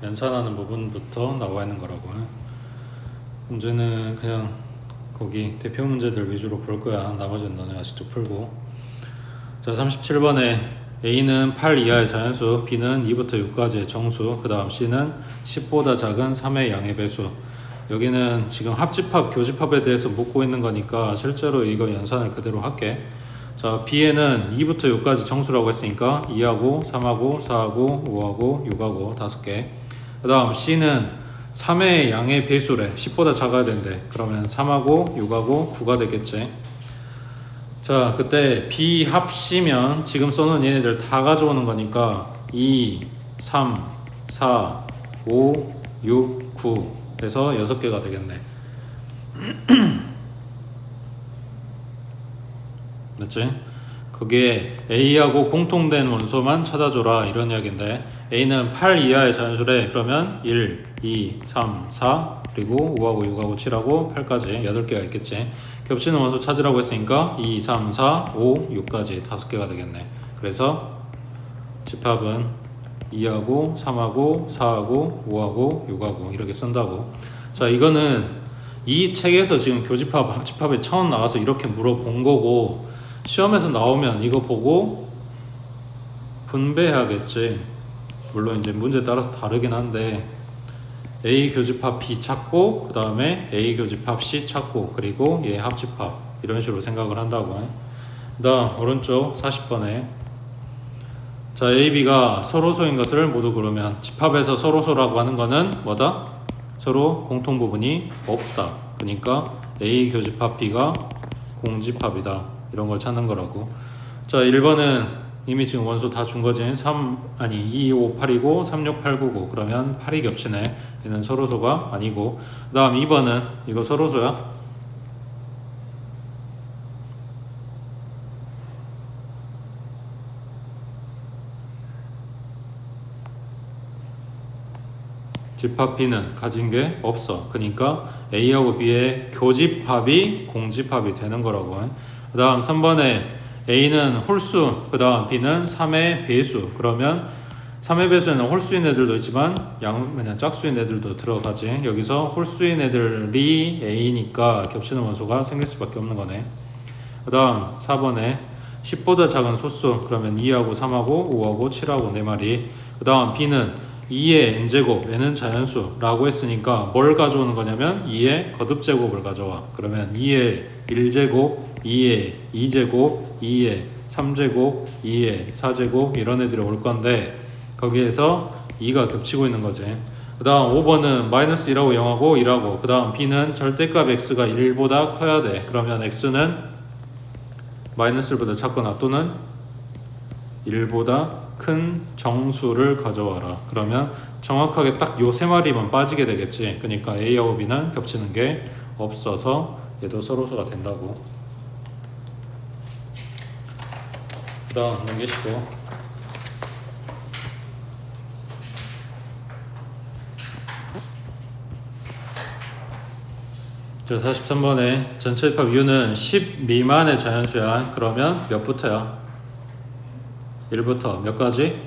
연산하는 부분부터 나와 있는 거라고. 문제는 그냥 거기 대표 문제들 위주로 볼 거야. 나머지는 너네가 직접 풀고. 자, 37번에 A는 8 이하의 자연수, B는 2부터 6까지의 정수, 그 다음 C는 10보다 작은 3의 양의 배수. 여기는 지금 합집합, 교집합에 대해서 묻고 있는 거니까 실제로 이거 연산을 그대로 할게. 자, B에는 2부터 6까지 정수라고 했으니까 2하고 3하고 4하고 5하고 6하고 5개. 그 다음 C는 3의 양의 배수래. 10보다 작아야 된대. 그러면 3하고 6하고 9가 되겠지. 자, 그때 B 합 C면 지금 써놓은 얘네들 다 가져오는 거니까 2, 3, 4, 5, 6, 9 해서 6개가 되겠네. 맞지? 그게 A하고 공통된 원소만 찾아줘라 이런 이야기인데, A는 8 이하의 자연수래. 그러면 1, 2, 3, 4 그리고 5하고 6하고 7하고 8까지 8개가 있겠지. 겹치는 원소 찾으라고 했으니까 2, 3, 4, 5, 6까지 5개가 되겠네. 그래서 집합은 2하고 3하고 4하고 5하고 6하고 이렇게 쓴다고. 자, 이거는 이 책에서 지금 교집합, 합집합에 처음 나와서 이렇게 물어본 거고, 시험에서 나오면 이거 보고 분배해야겠지. 물론 이제 문제에 따라서 다르긴 한데, A 교집합 B 찾고, 그 다음에 A 교집합 C 찾고, 그리고 얘 합집합, 이런 식으로 생각을 한다고. 그 다음 오른쪽 40번에 자, A, B가 서로소인 것을 모두 고르면, 집합에서 서로소라고 하는 거는 뭐다? 서로 공통 부분이 없다. 그러니까 A 교집합 B가 공집합이다. 이런 걸 찾는 거라고. 자, 1번은 이미 지금 원소 다 준 거지. 2, 5, 8이고 3, 6, 8, 9, 9. 그러면 8이 겹치네. 얘는 서로소가 아니고. 그 다음 2번은 이거 서로소야. 집합 B는 가진 게 없어. 그러니까 A하고 B의 교집합이 공집합이 되는 거라고. 그 다음 3번에 A는 홀수, 그 다음 B는 3의 배수. 그러면 3의 배수에는 홀수인 애들도 있지만 그냥 짝수인 애들도 들어가지. 여기서 홀수인 애들이 A니까 겹치는 원소가 생길 수밖에 없는 거네. 그 다음 4번에 10보다 작은 소수, 그러면 2하고 3하고 5하고 7하고 4마리. 그 다음 B는 2의 n제곱, n은 자연수라고 했으니까 뭘 가져오는 거냐면 2의 거듭제곱을 가져와. 그러면 2의 1제곱, 2의 2제곱, 2의 3제곱, 2의 4제곱 이런 애들이 올 건데, 거기에서 2가 겹치고 있는 거지. 그 다음 5번은 마이너스 1하고 0하고 1하고, 그 다음 B는 절대값 x가 1보다 커야 돼. 그러면 x는 마이너스 1보다 작거나 또는 1보다 큰 정수를 가져와라. 그러면 정확하게 딱 요 세 마리만 빠지게 되겠지. 그러니까 A하고 B는 겹치는 게 없어서 얘도 서로소가 된다고. 그 다음 넘기시고, 자, 43번에 전체 집합 U는 10 미만의 자연수야. 그러면 몇부터야? 1부터 몇 가지?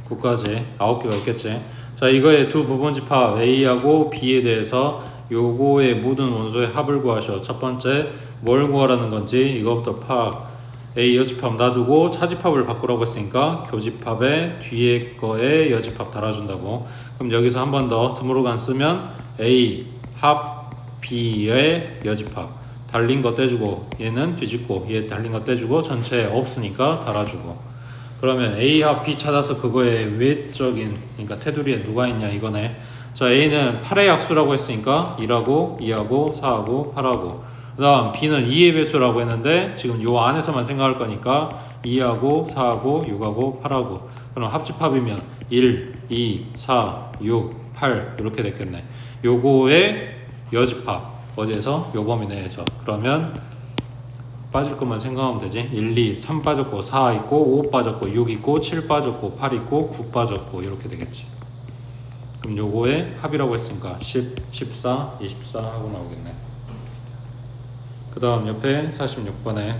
9까지 9개가 있겠지. 자, 이거의 두 부분 집합 A하고 B에 대해서 요거의 모든 원소의 합을 구하셔. 첫 번째 뭘 구하라는 건지 이거부터 파악. A 여집합 놔두고 차집합을 바꾸라고 했으니까 교집합의 뒤에 거에 여집합 달아준다고. 그럼 여기서 한 번 더 드모르간 쓰면 A 합 B의 여집합 달린 거 떼주고, 얘는 뒤집고, 얘 달린 거 떼주고, 전체 없으니까 달아주고. 그러면 A 합 B 찾아서 그거의 외적인, 그러니까 테두리에 누가 있냐 이거네. 자, A는 8의 약수라고 했으니까 1하고 2하고 4하고 8하고, 그 다음 B는 2의 배수라고 했는데 지금 요 안에서만 생각할 거니까 2하고 4하고 6하고 8하고, 그럼 합집합이면 1, 2, 4, 6, 8 이렇게 됐겠네. 요거의 여집합 어디에서? 요 범위 내에서. 그러면 빠질 것만 생각하면 되지. 1, 2, 3 빠졌고 4 있고 5 빠졌고 6 있고 7 빠졌고 8 있고 9 빠졌고 이렇게 되겠지. 그럼 요거의 합이라고 했으니까 10, 14, 24 하고 나오겠네. 그 다음 옆에 46번에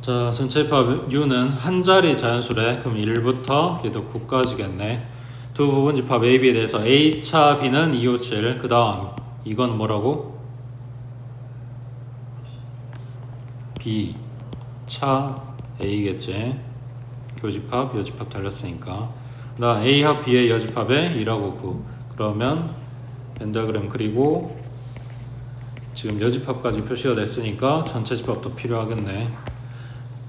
자, 전체 집합 U는 한 자리 자연수래. 그럼 1부터 얘도 9까지겠네. 두 부분 집합 A, B에 대해서 A차 B는 257. 그 다음 이건 뭐라고? B 차 A겠지. 교집합, 여집합 달렸으니까. 그 다음 A 합 B의 여집합에 2라고 9. 그러면 벤다그램 그리고 지금 여집합까지 표시가 됐으니까 전체 집합도 필요하겠네.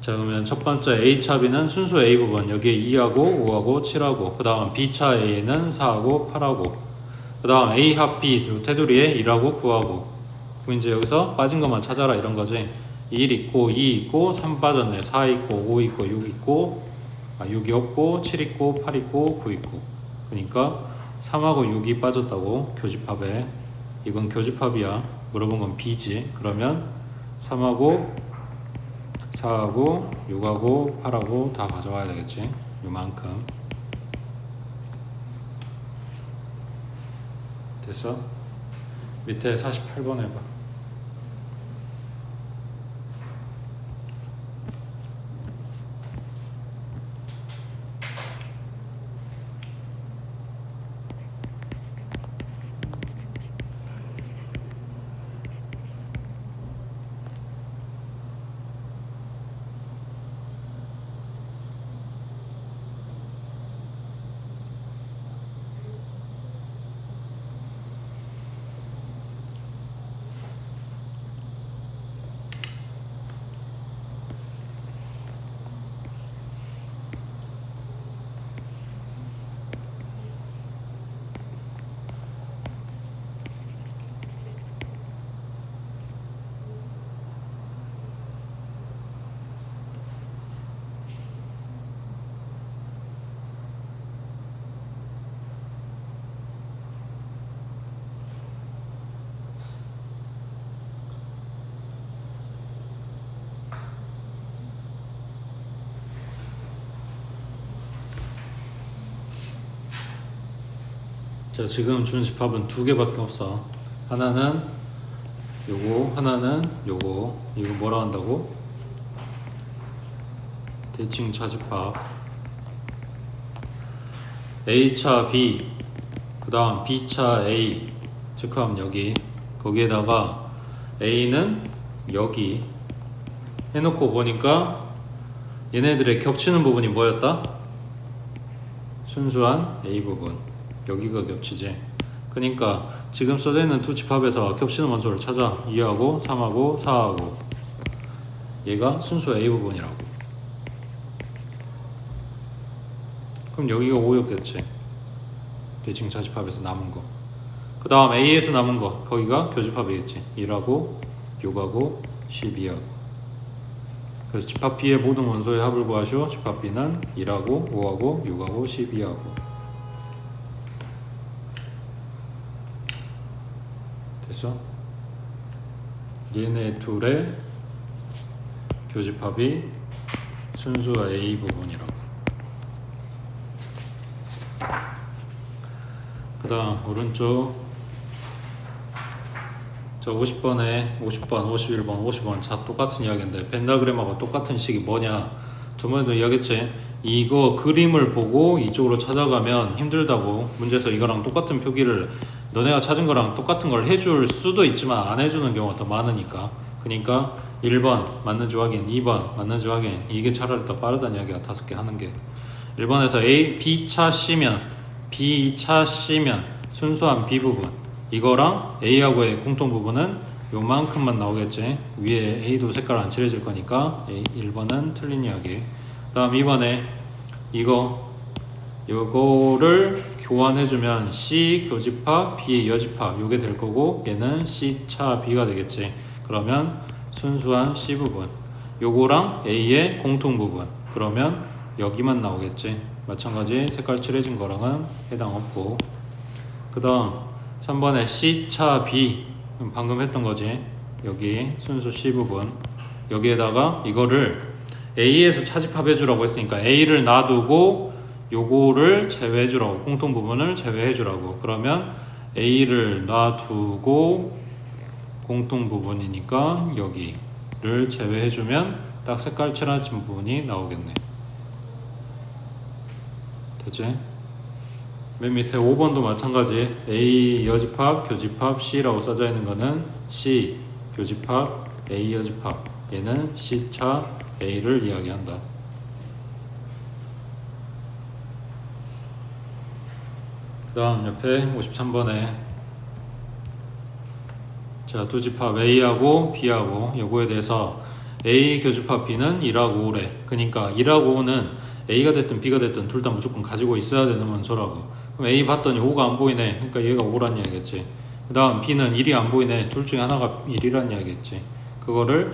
자, 그러면 첫 번째 A차 B는 순수 A 부분, 여기에 2하고 5하고 7하고, 그 다음 B차 A는 4하고 8하고, 그 다음 A 합 B 요 테두리에 1하고 9하고. 그럼 이제 여기서 빠진 것만 찾아라 이런 거지. 1 있고 2 있고 3 빠졌네. 4 있고 5 있고 6 있고 6이 없고 7 있고 8 있고 9 있고. 그러니까 3하고 6이 빠졌다고 교집합에. 이건 교집합이야. 물어본 건 B지. 그러면 3하고 4하고 6하고 8하고 다 가져와야 되겠지. 요만큼. 됐어? 밑에 48번 해봐. 자, 지금 준 집합은 두 개밖에 없어. 하나는 요거, 하나는 요거. 이거 뭐라 한다고? 대칭 차집합. A차 B, 그 다음 B차 A 체크하면 여기. 거기에다가 A는 여기 해놓고 보니까 얘네들의 겹치는 부분이 뭐였다? 순수한 A 부분. 여기가 겹치지. 그러니까 지금 써져 있는 두 집합에서 겹치는 원소를 찾아. 2하고 3하고 4하고. 얘가 순수 A 부분이라고. 그럼 여기가 5였겠지. 대칭 차집합에서 남은 거. 그 다음 A에서 남은 거. 거기가 교집합이겠지. 1하고 6하고 12하고. 그래서 집합 B의 모든 원소의 합을 구하시오. 집합 B는 1하고 5하고 6하고 12하고. 됐어? 얘네 둘의 교집합이 순수 A 부분이라고. 그 다음 오른쪽 저 50번에 50번, 51번, 50번 다 똑같은 이야기인데 벤다그램하고 똑같은 식이 뭐냐. 저번에도 이야기했지. 이거 그림을 보고 이쪽으로 찾아가면 힘들다고. 문제에서 이거랑 똑같은 표기를 너네가 찾은 거랑 똑같은 걸 해줄 수도 있지만 안 해주는 경우가 더 많으니까. 그러니까 1번 맞는지 확인, 2번 맞는지 확인. 이게 차라리 더 빠르다는 이야기가 5개 하는 게. 1번에서 A, B차 C면 B차 C면 순수한 B 부분. 이거랑 A하고의 공통 부분은 요만큼만 나오겠지. 위에 A도 색깔 안 칠해질 거니까 1번은 틀린 이야기. 다음 2번에 요거를 교환해주면 C 교집합, B 여집합 요게 될 거고 얘는 C차 B가 되겠지. 그러면 순수한 C 부분 요거랑 A의 공통 부분 그러면 여기만 나오겠지. 마찬가지 색깔 칠해진 거랑은 해당 없고. 그 다음 3번에 C차 B 방금 했던 거지. 여기 순수 C 부분 여기에다가 이거를 A에서 차집합해 주라고 했으니까 A를 놔두고 요거를 제외해 주라고. 공통 부분을 제외해 주라고. 그러면 A를 놔두고 공통 부분이니까 여기를 제외해 주면 딱 색깔 칠해진 부분이 나오겠네. 됐지? 맨 밑에 5번도 마찬가지. A 여집합, 교집합, C라고 써져 있는 거는 C 교집합, A 여집합. 얘는 C차 A를 이야기한다. 그 다음 옆에 53번에 자, 두 집합 A하고 B하고 요거에 대해서 A 교집합 B는 2라고 5래. 그러니까 2라고 5는 A가 됐든 B가 됐든 둘 다 무조건 가지고 있어야 되는 원소라고. 그럼 A 봤더니 5가 안 보이네. 그러니까 얘가 5란 이야기겠지. 그 다음 B는 1이 안 보이네. 둘 중에 하나가 1이란 이야기겠지. 그거를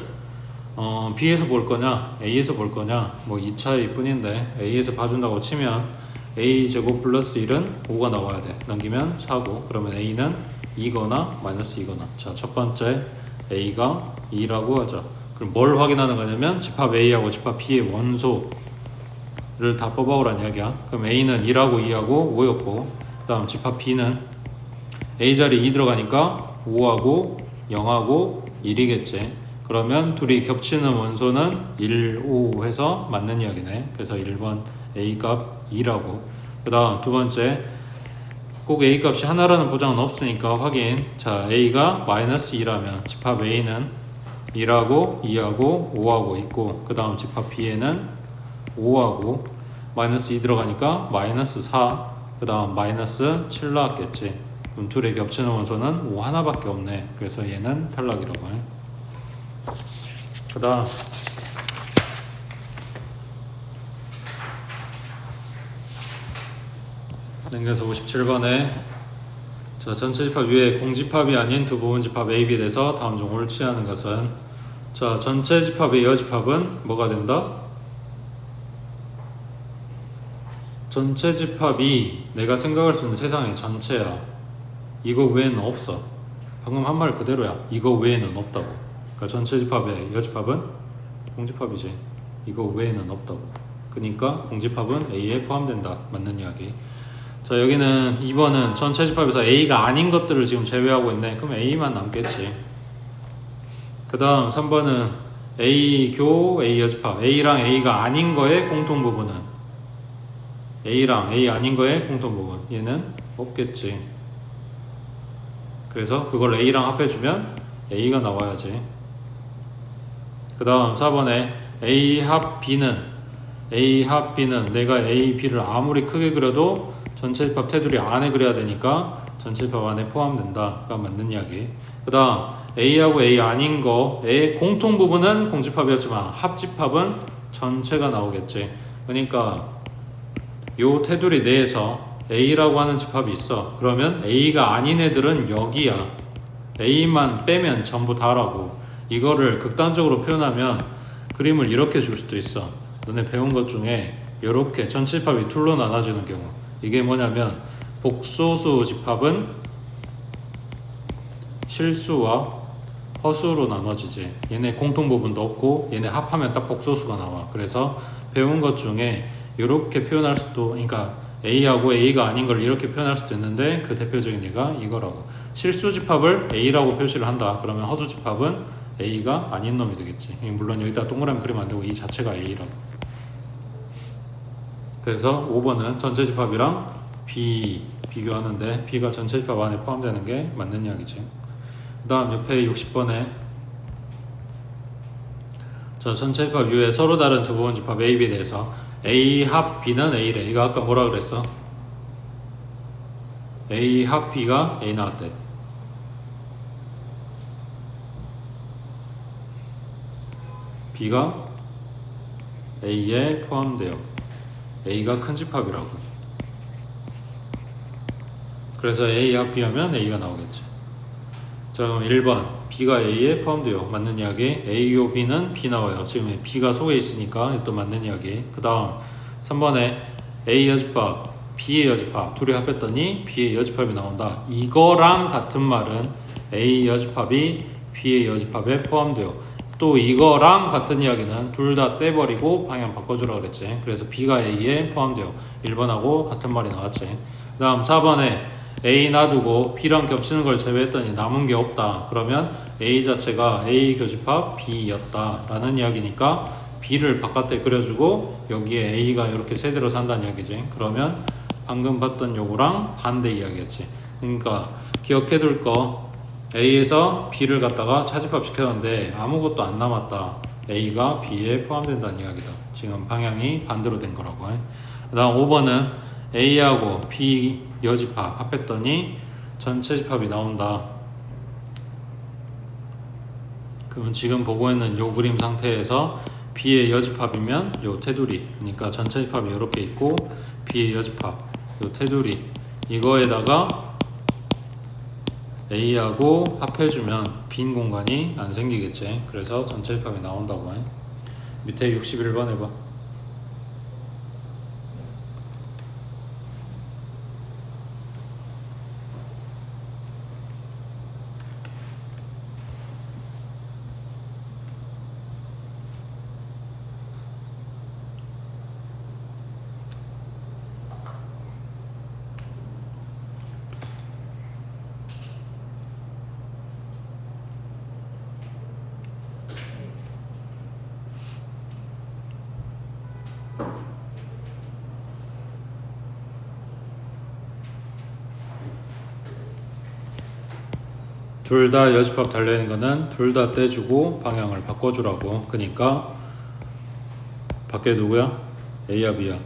B에서 볼 거냐 A에서 볼 거냐 뭐 2차일 뿐인데 A에서 봐준다고 치면 A제곱 플러스 1은 5가 나와야 돼. 넘기면 4고 그러면 A는 2거나 마이너스 2거나. 자, 첫 번째 A가 2라고 하자. 그럼 뭘 확인하는 거냐면 집합 A하고 집합 B의 원소를 다 뽑아오란 이야기야. 그럼 A는 2라고 2하고 5였고 그 다음 집합 B는 A 자리에 2 들어가니까 5하고 0하고 1이겠지. 그러면 둘이 겹치는 원소는 1, 5 해서 맞는 이야기네. 그래서 1번 A 값 2라고. 그 다음 두 번째 꼭 A 값이 하나라는 보장은 없으니까 확인. 자, A가 마이너스 2라면 집합 A는 1하고 2하고 5하고 있고 그 다음 집합 B에는 5하고 마이너스 2 들어가니까 마이너스 4 그 다음 마이너스 7 나왔겠지. 그럼 둘이 겹치는 원소는 5 하나밖에 없네. 그래서 얘는 탈락이라고 해. 그 다음 넘겨서 57번에 자, 전체 집합 위에 공집합이 아닌 두 부분 집합 A, B에 대해서 다음 중 옳지 않은 것은. 자, 전체 집합의 여집합은 뭐가 된다? 전체 집합이 내가 생각할 수 있는 세상의 전체야. 이거 외에는 없어. 방금 한 말 그대로야. 이거 외에는 없다고. 그러니까 전체 집합의 여집합은 공집합이지. 이거 외에는 없다고. 그러니까 공집합은 A에 포함된다. 맞는 이야기. 자, 여기는 2번은 전체 집합에서 A가 아닌 것들을 지금 제외하고 있네. 그럼 A만 남겠지. 그 다음 3번은 A 교 A 여집합. A랑 A가 아닌 거의 공통 부분은 A랑 A 아닌 거의 공통 부분. 얘는 없겠지. 그래서 그걸 A랑 합해주면 A가 나와야지. 그 다음 4번에 A 합 B는 내가 A, B를 아무리 크게 그려도 전체 집합 테두리 안에 그려야 되니까 전체 집합 안에 포함된다가 맞는 이야기. 그 다음 A하고 A 아닌 거의 공통 부분은 공집합이었지만 합집합은 전체가 나오겠지. 그러니까 요 테두리 내에서 A라고 하는 집합이 있어. 그러면 A가 아닌 애들은 여기야. A만 빼면 전부 다라고. 이거를 극단적으로 표현하면 그림을 이렇게 줄 수도 있어. 너네 배운 것 중에 이렇게 전체 집합이 둘로 나눠지는 경우. 이게 뭐냐면 복소수 집합은 실수와 허수로 나눠지지. 얘네 공통 부분도 없고 얘네 합하면 딱 복소수가 나와. 그래서 배운 것 중에 이렇게 표현할 수도, 그러니까 A하고 A가 아닌 걸 이렇게 표현할 수도 있는데 그 대표적인 예가 이거라고. 실수 집합을 A라고 표시를 한다. 그러면 허수 집합은 A가 아닌 놈이 되겠지. 물론 여기다 동그라미 그리면 안 되고 이 자체가 A라고. 그래서 5번은 전체 집합이랑 B 비교하는데 B가 전체 집합 안에 포함되는 게 맞는 이야기지. 그 다음 옆에 60번에 자, 전체 집합 위에 서로 다른 두 부분 집합 A, B에 대해서 A 합 B는 A래. 이거 아까 뭐라 그랬어? A 합 B가 A 나왔대. B가 A에 포함돼요. A가 큰 집합이라고. 그래서 A 합 B 하면 A가 나오겠지. 자, 그럼 1번 B가 A에 포함돼요. 맞는 이야기. A요 B는 B 나와요. 지금 B가 속에 있으니까 또 맞는 이야기. 그 다음 3번에 A 여집합 B의 여집합 둘이 합했더니 B의 여집합이 나온다. 이거랑 같은 말은 A 여집합이 B의 여집합에 포함돼요. 또 이거랑 같은 이야기는 둘 다 떼버리고 방향 바꿔주라 그랬지. 그래서 B가 A에 포함돼요. 1번하고 같은 말이 나왔지. 그 다음 4번에 A 놔두고 B랑 겹치는 걸 제외했더니 남은 게 없다. 그러면 A 자체가 A 교집합 B였다 라는 이야기니까 B를 바깥에 그려주고 여기에 A가 이렇게 세대로 산다는 이야기지. 그러면 방금 봤던 요거랑 반대 이야기였지. 그러니까 기억해둘 거, A에서 B를 갖다가 차집합 시켰는데 아무것도 안 남았다. A가 B에 포함된다는 이야기다. 지금 방향이 반대로 된 거라고 해. 그 다음 5번은 A하고 B 여집합 합했더니 전체 집합이 나온다. 그러면 지금 보고 있는 요 그림 상태에서 B의 여집합이면 요 테두리, 그러니까 전체 집합이 이렇게 있고 B의 여집합, 요 테두리 이거에다가 A하고 합해주면 빈 공간이 안 생기겠지. 그래서 전체 집합이 나온다고 해. 밑에 61번 해봐. 둘 다 여집합 달려있는 거는 둘 다 떼주고 방향을 바꿔주라고. 그러니까 밖에 누구야? A야 B야?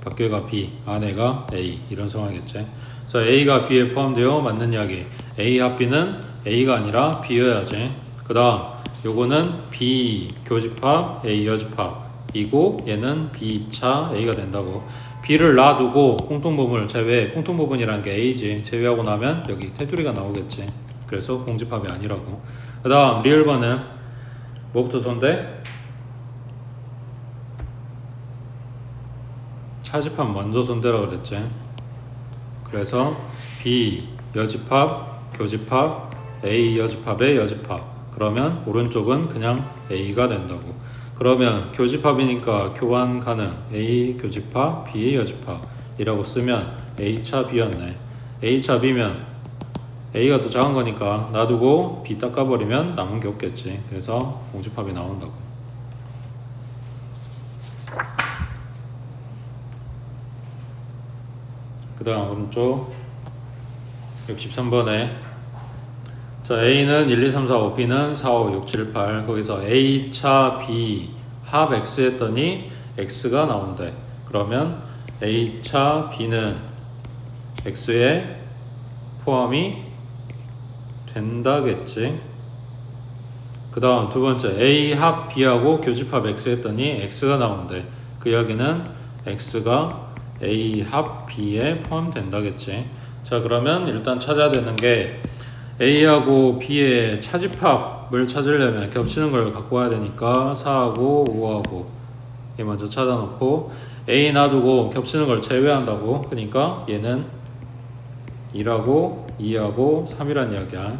밖에가 B, 안에가 A 이런 상황이겠지. 그래서 A가 B에 포함되어 맞는 이야기. A 합 B는 A가 아니라 B여야지. 그 다음 요거는 B 교집합 A 여집합이고 얘는 B차 A가 된다고. B를 놔두고 공통부분을 제외, 공통부분이라는 게 A지. 제외하고 나면 여기 테두리가 나오겠지. 그래서 공집합이 아니라고. 그 다음 리을번은 뭐부터 손대? 차집합 먼저 손대라 그랬지. 그래서 B 여집합, 교집합, A 여집합의 여집합. 그러면 오른쪽은 그냥 A가 된다고. 그러면 교집합이니까 교환 가능. A 교집합, B 여집합이라고 쓰면 A차 B였네. A차 B면 A가 더 작은 거니까 놔두고 B 닦아버리면 남은 게 없겠지. 그래서 공집합이 나온다고. 그 다음 오른쪽 63번에 자 A는 1, 2, 3, 4, 5, B는 4, 5, 6, 7, 8 거기서 A차 B 합 X 했더니 X가 나온대. 그러면 A차 B는 X에 포함이 된다겠지. 그 다음 두 번째 A 합 B하고 교집합 X 했더니 X가 나온대. 그 이야기는 X가 A 합 B에 포함된다겠지. 자 그러면 일단 찾아야 되는 게 A하고 B의 차집합을 찾으려면 겹치는 걸 갖고 와야 되니까 4하고 5하고 얘 먼저 찾아놓고 A 놔두고 겹치는 걸 제외한다고. 그러니까 얘는 1하고 2하고 3이란 이야기야.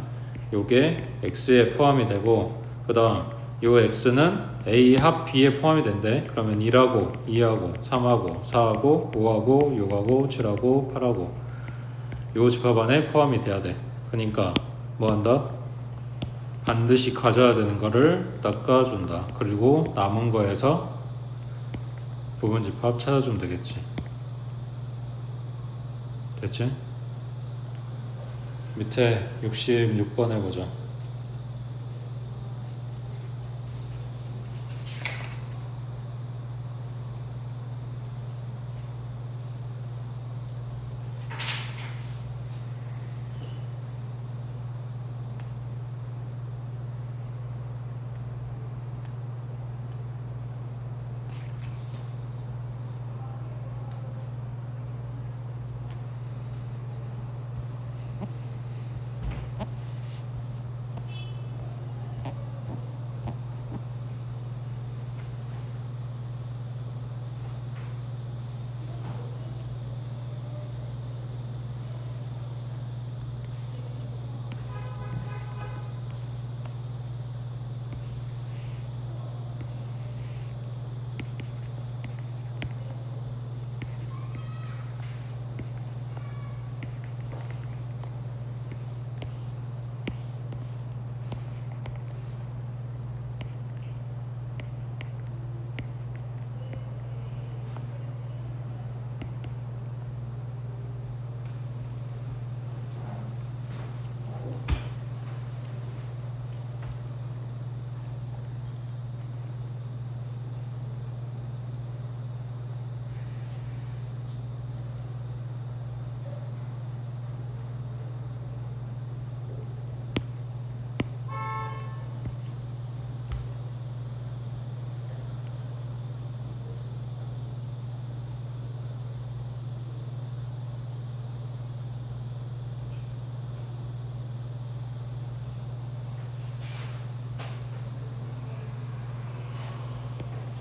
요게 X에 포함이 되고 그 다음 요 X는 A 합 B에 포함이 된대. 그러면 1하고 2하고 3하고 4하고 5하고 6하고 7하고 8하고 요 집합 안에 포함이 돼야 돼. 그러니까 뭐 한다? 반드시 가져야 되는 거를 닦아준다. 그리고 남은 거에서 부분 집합 찾아주면 되겠지. 됐지? 밑에 66번 해보자.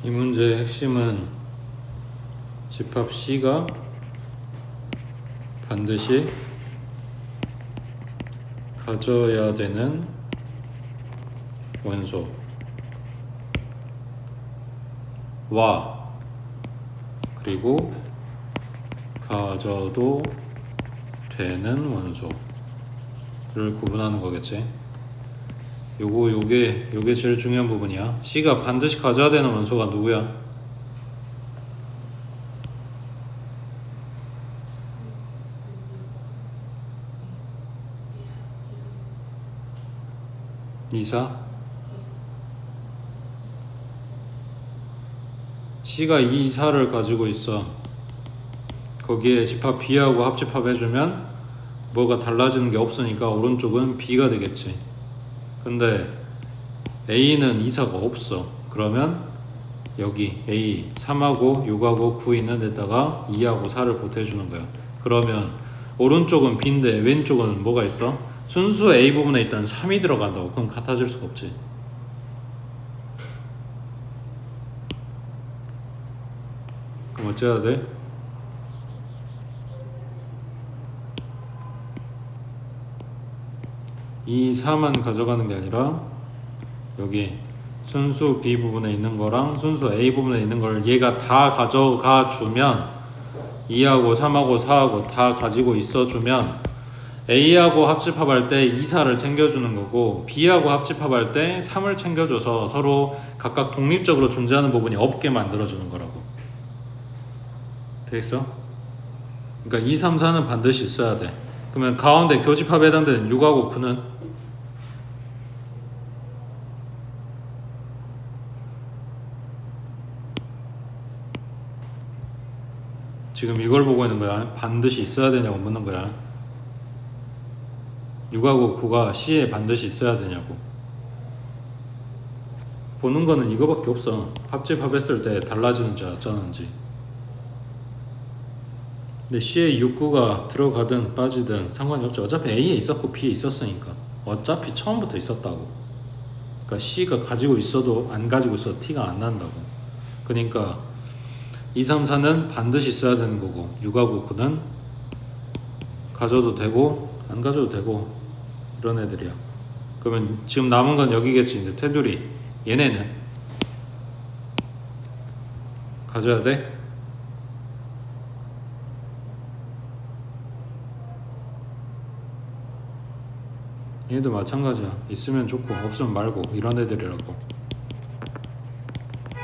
이 문제의 핵심은 집합 C가 반드시 가져야 되는 원소와 그리고 가져도 되는 원소를 구분하는 거겠지. 요게 제일 중요한 부분이야. C가 반드시 가져야 되는 원소가 누구야? 이사? C가 이사를 가지고 있어. 거기에 집합 B하고 합집합해주면 뭐가 달라지는 게 없으니까 오른쪽은 B가 되겠지. 근데 A는 이사가 없어. 그러면 여기 A 3하고 6하고 9 있는 데다가 2하고 4를 보태주는 거야. 그러면 오른쪽은 B인데 왼쪽은 뭐가 있어? 순수 A 부분에 일단 3이 들어간다고. 그럼 같아질 수가 없지. 그럼 어째야 돼? 이 4만 가져가는 게 아니라 여기 순수 B 부분에 있는 거랑 순수 A 부분에 있는 걸 얘가 다 가져가 주면 2하고 3하고 4하고 다 가지고 있어 주면 A하고 합집합할 때 2사를 챙겨주는 거고 B하고 합집합할 때 3을 챙겨줘서 서로 각각 독립적으로 존재하는 부분이 없게 만들어주는 거라고. 되겠어? 그러니까 2, 3, 4는 반드시 있어야 돼. 그러면 가운데 교집합에 해당되는 6하고 9는 지금 이걸 보고 있는 거야. 반드시 있어야 되냐고 묻는 거야. 6하고 9가 C에 반드시 있어야 되냐고. 보는 거는 이거밖에 없어. 합집합했을 때 달라지는지 어쩌는지. 근데 C에 6, 9가 들어가든 빠지든 상관이 없죠. 어차피 A에 있었고 B에 있었으니까. 어차피 처음부터 있었다고. 그러니까 C가 가지고 있어도 안 가지고 있어도 티가 안 난다고. 그러니까 2, 3, 4는 반드시 있어야 되는 거고 6하고 9는 가져도 되고 안 가져도 되고 이런 애들이야. 그러면 지금 남은 건 여기겠지. 이제 테두리 얘네는 가져야 돼? 얘도 마찬가지야. 있으면 좋고 없으면 말고 이런 애들이라고.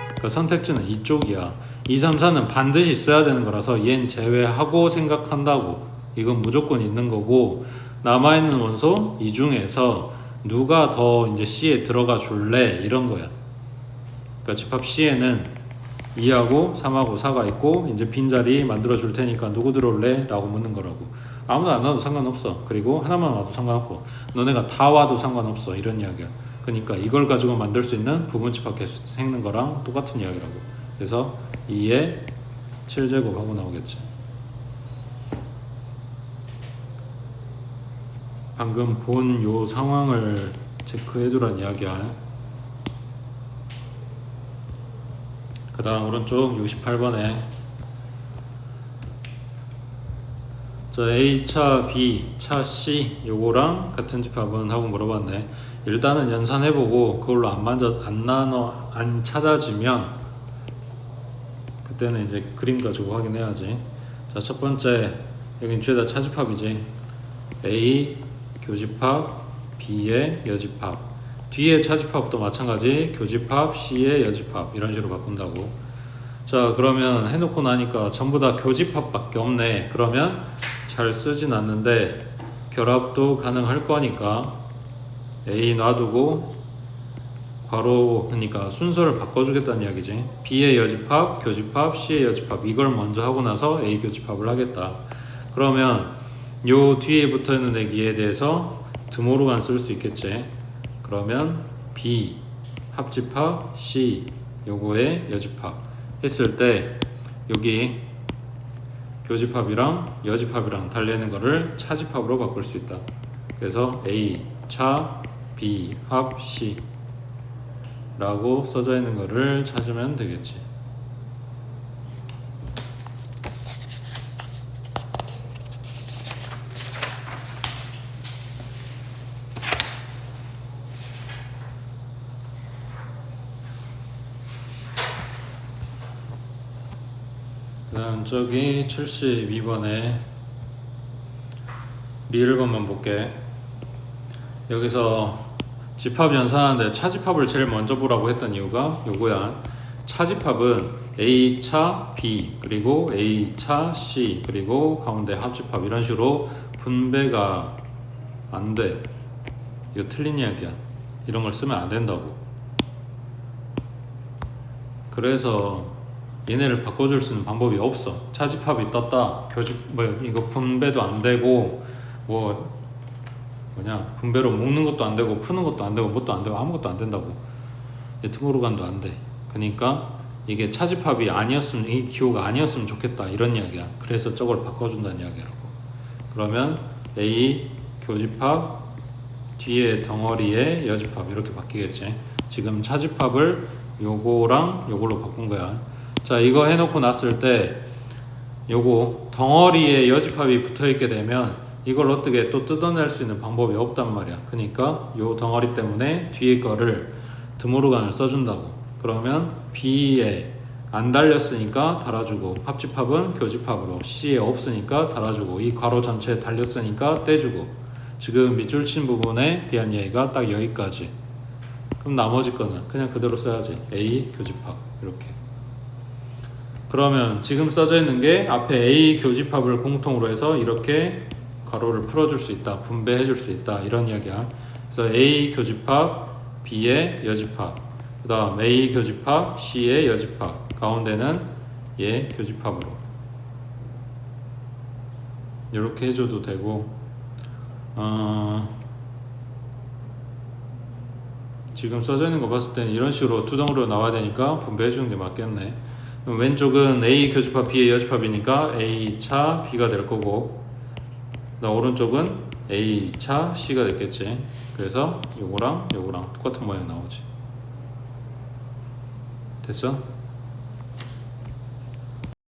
그러니까 선택지는 이쪽이야. 2, 3, 4는 반드시 있어야 되는 거라서 얜 제외하고 생각한다고. 이건 무조건 있는 거고 남아있는 원소 이 중에서 누가 더 이제 C에 들어가 줄래? 이런 거야. 그러니까 집합 C에는 2하고 3하고 4가 있고 이제 빈자리 만들어 줄 테니까 누구 들어올래? 라고 묻는 거라고. 아무나 안 와도 상관없어. 그리고 하나만 와도 상관없고 너네가 다 와도 상관없어. 이런 이야기야. 그러니까 이걸 가지고 만들 수 있는 부분집합 개수 생는 거랑 똑같은 이야기라고. 그래서 2에 7제곱 하고 나오겠지. 방금 본 요 상황을 체크해두란 이야기야. 그 다음 오른쪽 68번에 자 A차 B 차 C 요거랑 같은 집합은 하고 물어봤네. 일단은 연산해보고 그걸로 안 찾아지면 그때는 이제 그림 가지고 확인해야지. 자 첫 번째 여긴 죄다 차집합이지. A 교집합 B의 여집합 뒤에 차집합도 마찬가지 교집합 C의 여집합 이런 식으로 바꾼다고. 자 그러면 해놓고 나니까 전부 다 교집합밖에 없네. 그러면 잘 쓰진 않는데 결합도 가능할 거니까 A 놔두고 괄호 그러니까 순서를 바꿔주겠다는 이야기지. B의 여집합, 교집합, C의 여집합 이걸 먼저 하고 나서 A 교집합을 하겠다. 그러면 요 뒤에 붙어있는 애기에 대해서 드모르간 쓸 수 있겠지. 그러면 B 합집합 C 요거의 여집합 했을 때 여기 교집합이랑 여집합이랑 달리는 거를 차집합으로 바꿀 수 있다. 그래서 A 차 B 합 C 라고 써져 있는 거를 찾으면 되겠지. 그 다음 저기 72번에 리을 것만 볼게. 여기서 집합 연산하는데 차집합을 제일 먼저 보라고 했던 이유가 요거야. 차집합은 A차 B 그리고 A차 C 그리고 가운데 합집합 이런 식으로 분배가 안 돼. 이거 틀린 이야기야. 이런 걸 쓰면 안 된다고. 그래서 얘네를 바꿔줄 수 있는 방법이 없어. 차집합이 떴다. 이거 분배도 안 되고 분배로 묶는 것도 안 되고 푸는 것도 안 되고 뭣도 안 되고 아무것도 안 된다고. 트모르간도 안 돼. 그러니까 이게 차집합이 아니었으면, 이 기호가 아니었으면 좋겠다 이런 이야기야. 그래서 저걸 바꿔준다는 이야기라고. 그러면 A 교집합 뒤에 덩어리에 여집합 이렇게 바뀌겠지. 지금 차집합을 요거랑 요걸로 바꾼 거야. 자, 이거 해놓고 났을 때 요거 덩어리에 여집합이 붙어있게 되면 이걸 어떻게 또 뜯어낼 수 있는 방법이 없단 말이야. 그러니까 요 덩어리 때문에 뒤에 거를 드모르간을 써준다고. 그러면 B에 안 달렸으니까 달아주고, 합집합은 교집합으로, C에 없으니까 달아주고, 이 괄호 전체에 달렸으니까 떼주고. 지금 밑줄 친 부분에 대한 얘기가 딱 여기까지. 그럼 나머지 거는 그냥 그대로 써야지. A 교집합 이렇게. 그러면 지금 써져 있는 게 앞에 A 교집합을 공통으로 해서 이렇게 괄호를 풀어줄 수 있다, 분배해줄 수 있다 이런 이야기야. 그래서 A 교집합, B의 여집합, 그 다음 A 교집합, C의 여집합, 가운데는 얘 교집합으로 이렇게 해줘도 되고, 지금 써져 있는 거 봤을 때는 이런 식으로 투덩으로 나와야 되니까 분배해주는 게 맞겠네. 그럼 왼쪽은 A 교집합, B의 여집합이니까 A차 B가 될 거고, 오른쪽은 A차 C가 됐겠지. 그래서 요거랑 요거랑 똑같은 모양 나오지. 됐어?